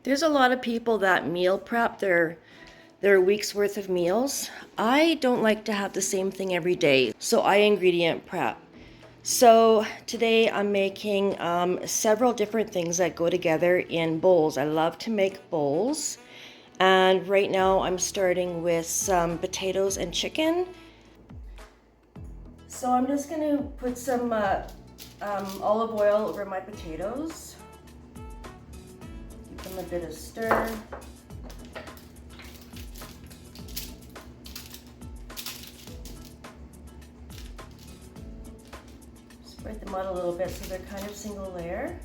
There's a lot of people that meal prep their week's worth of meals. I don't like to have the same thing every day, so I ingredient prep. So today I'm making several different things that go together in bowls. I love to make bowls, and right now I'm starting with some potatoes and chicken. So I'm just going to put some olive oil over my potatoes. Give them a bit of stir. Spread them out a little bit so they're kind of single layer.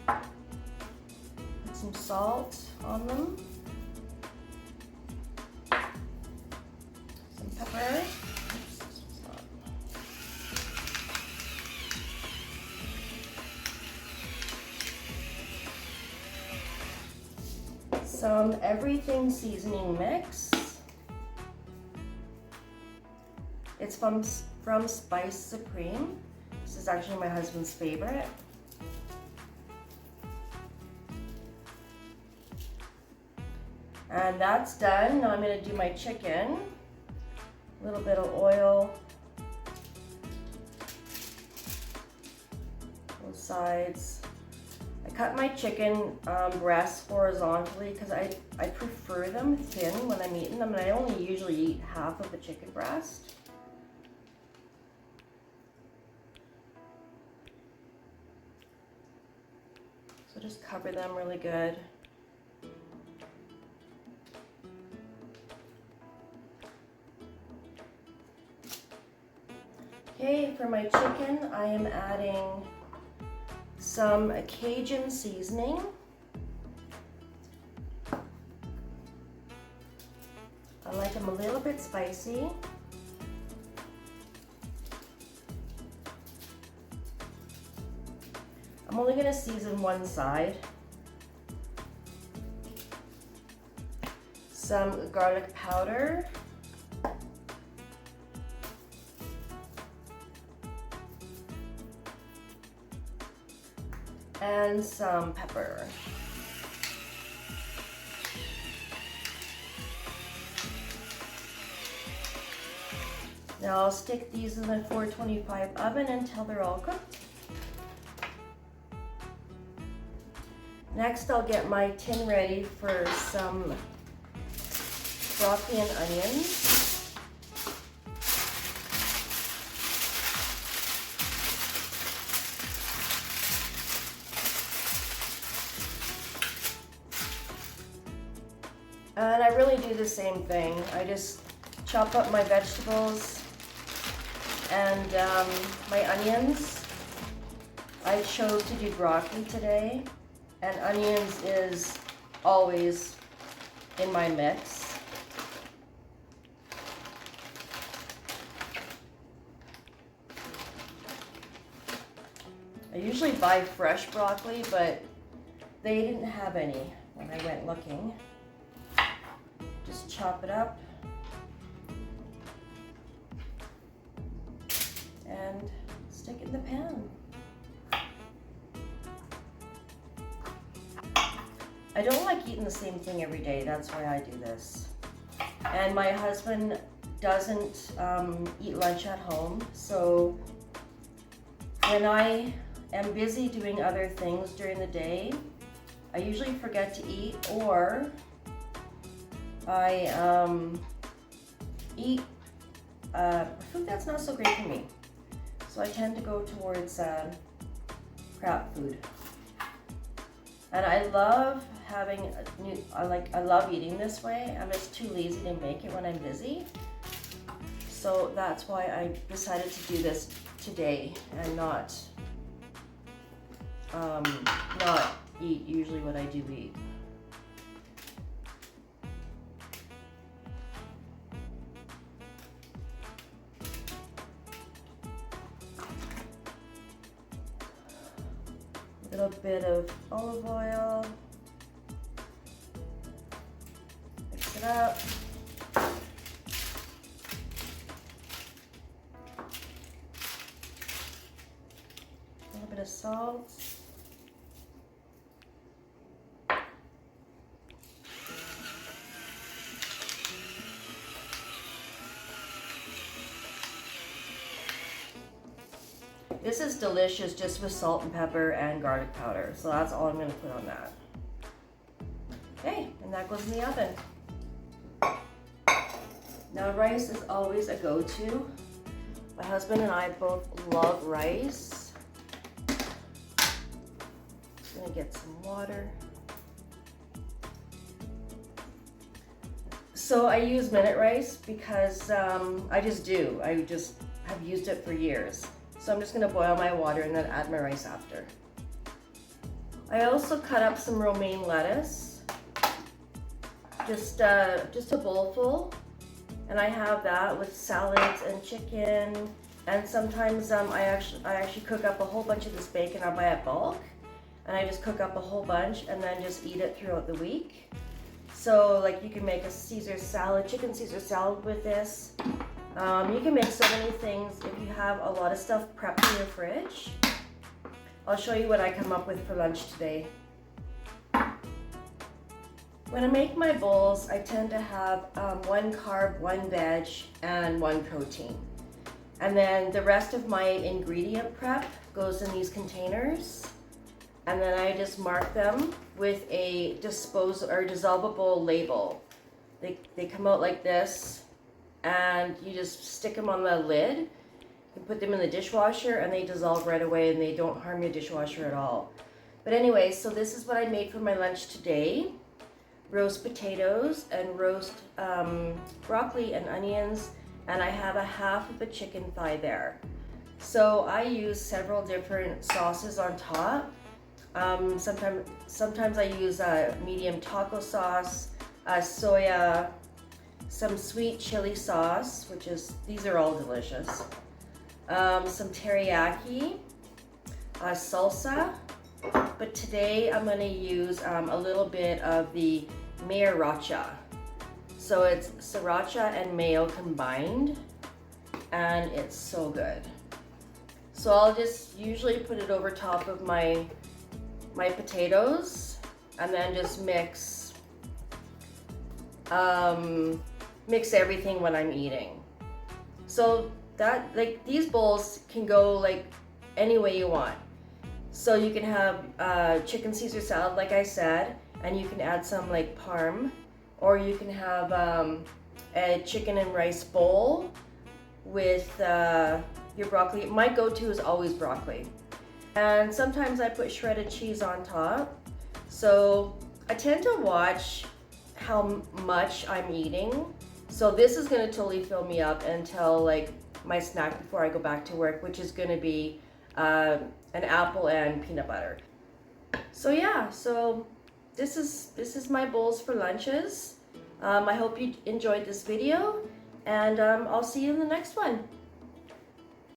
Put some salt on them. Some pepper. Some everything seasoning mix. It's from Spice Supreme. This is actually my husband's favorite. And that's done. Now I'm going to do my chicken. A little bit of oil. Both sides. I cut my chicken breasts horizontally because I prefer them thin when I'm eating them, and I only usually eat half of the chicken breast. So just cover them really good. Okay, for my chicken, I am adding some Cajun seasoning. I like them a little bit spicy. I'm only going to season one side. Some garlic powder. And some pepper. Now I'll stick these in the 425 oven until they're all cooked. Next, I'll get my tin ready for some broccoli and onions. And I really do the same thing. I just chop up my vegetables and my onions. I chose to do broccoli today, and onions is always in my mix. I usually buy fresh broccoli, but they didn't have any when I went looking. Just chop it up and stick it in the pan. I don't like eating the same thing every day. That's why I do this. And my husband doesn't eat lunch at home, so when I am busy doing other things during the day, I usually forget to eat, or I eat food that's not so great for me. So I tend to go towards crap food. And I love having I love eating this way. I'm just too lazy to make it when I'm busy. So that's why I decided to do this today and not eat usually what I do eat. A little bit of olive oil. Mix it up. A little bit of salt. This is delicious just with salt and pepper and garlic powder. So that's all I'm gonna put on that. Okay, and that goes in the oven. Now rice is always a go-to. My husband and I both love rice. I'm gonna get some water. So I use minute rice because I just do. I just have used it for years. So I'm just gonna boil my water and then add my rice after. I also cut up some romaine lettuce, just a bowl full, and I have that with salads and chicken. And sometimes I actually cook up a whole bunch of this bacon. I buy it bulk, and I just cook up a whole bunch and then just eat it throughout the week. So like you can make a Caesar salad, chicken Caesar salad with this. You can make so many things if you have a lot of stuff prepped in your fridge. I'll show you what I come up with for lunch today. When I make my bowls, I tend to have one carb, one veg, and one protein. And then the rest of my ingredient prep goes in these containers. And then I just mark them with a dissolvable label. They come out like this, and you just stick them on the lid. You put them in the dishwasher and they dissolve right away and they don't harm your dishwasher at all. But anyway, so this is what I made for my lunch today. Roast potatoes and roast broccoli and onions, and I have a half of a chicken thigh there. So I use several different sauces on top. Sometimes I use a medium taco sauce, soya, some sweet chili sauce, these are all delicious. Some teriyaki, salsa, but today I'm gonna use a little bit of the sriracha. So it's sriracha and mayo combined, and it's so good. So I'll just usually put it over top of my potatoes and then just mix everything when I'm eating. So that, like, these bowls can go like any way you want. So you can have chicken Caesar salad, like I said, and you can add some like parm, or you can have a chicken and rice bowl with your broccoli. My go-to is always broccoli. And sometimes I put shredded cheese on top. So I tend to watch how much I'm eating. So this is gonna totally fill me up until like my snack before I go back to work, which is gonna be an apple and peanut butter. So yeah, so this is my bowls for lunches. I hope you enjoyed this video, and I'll see you in the next one.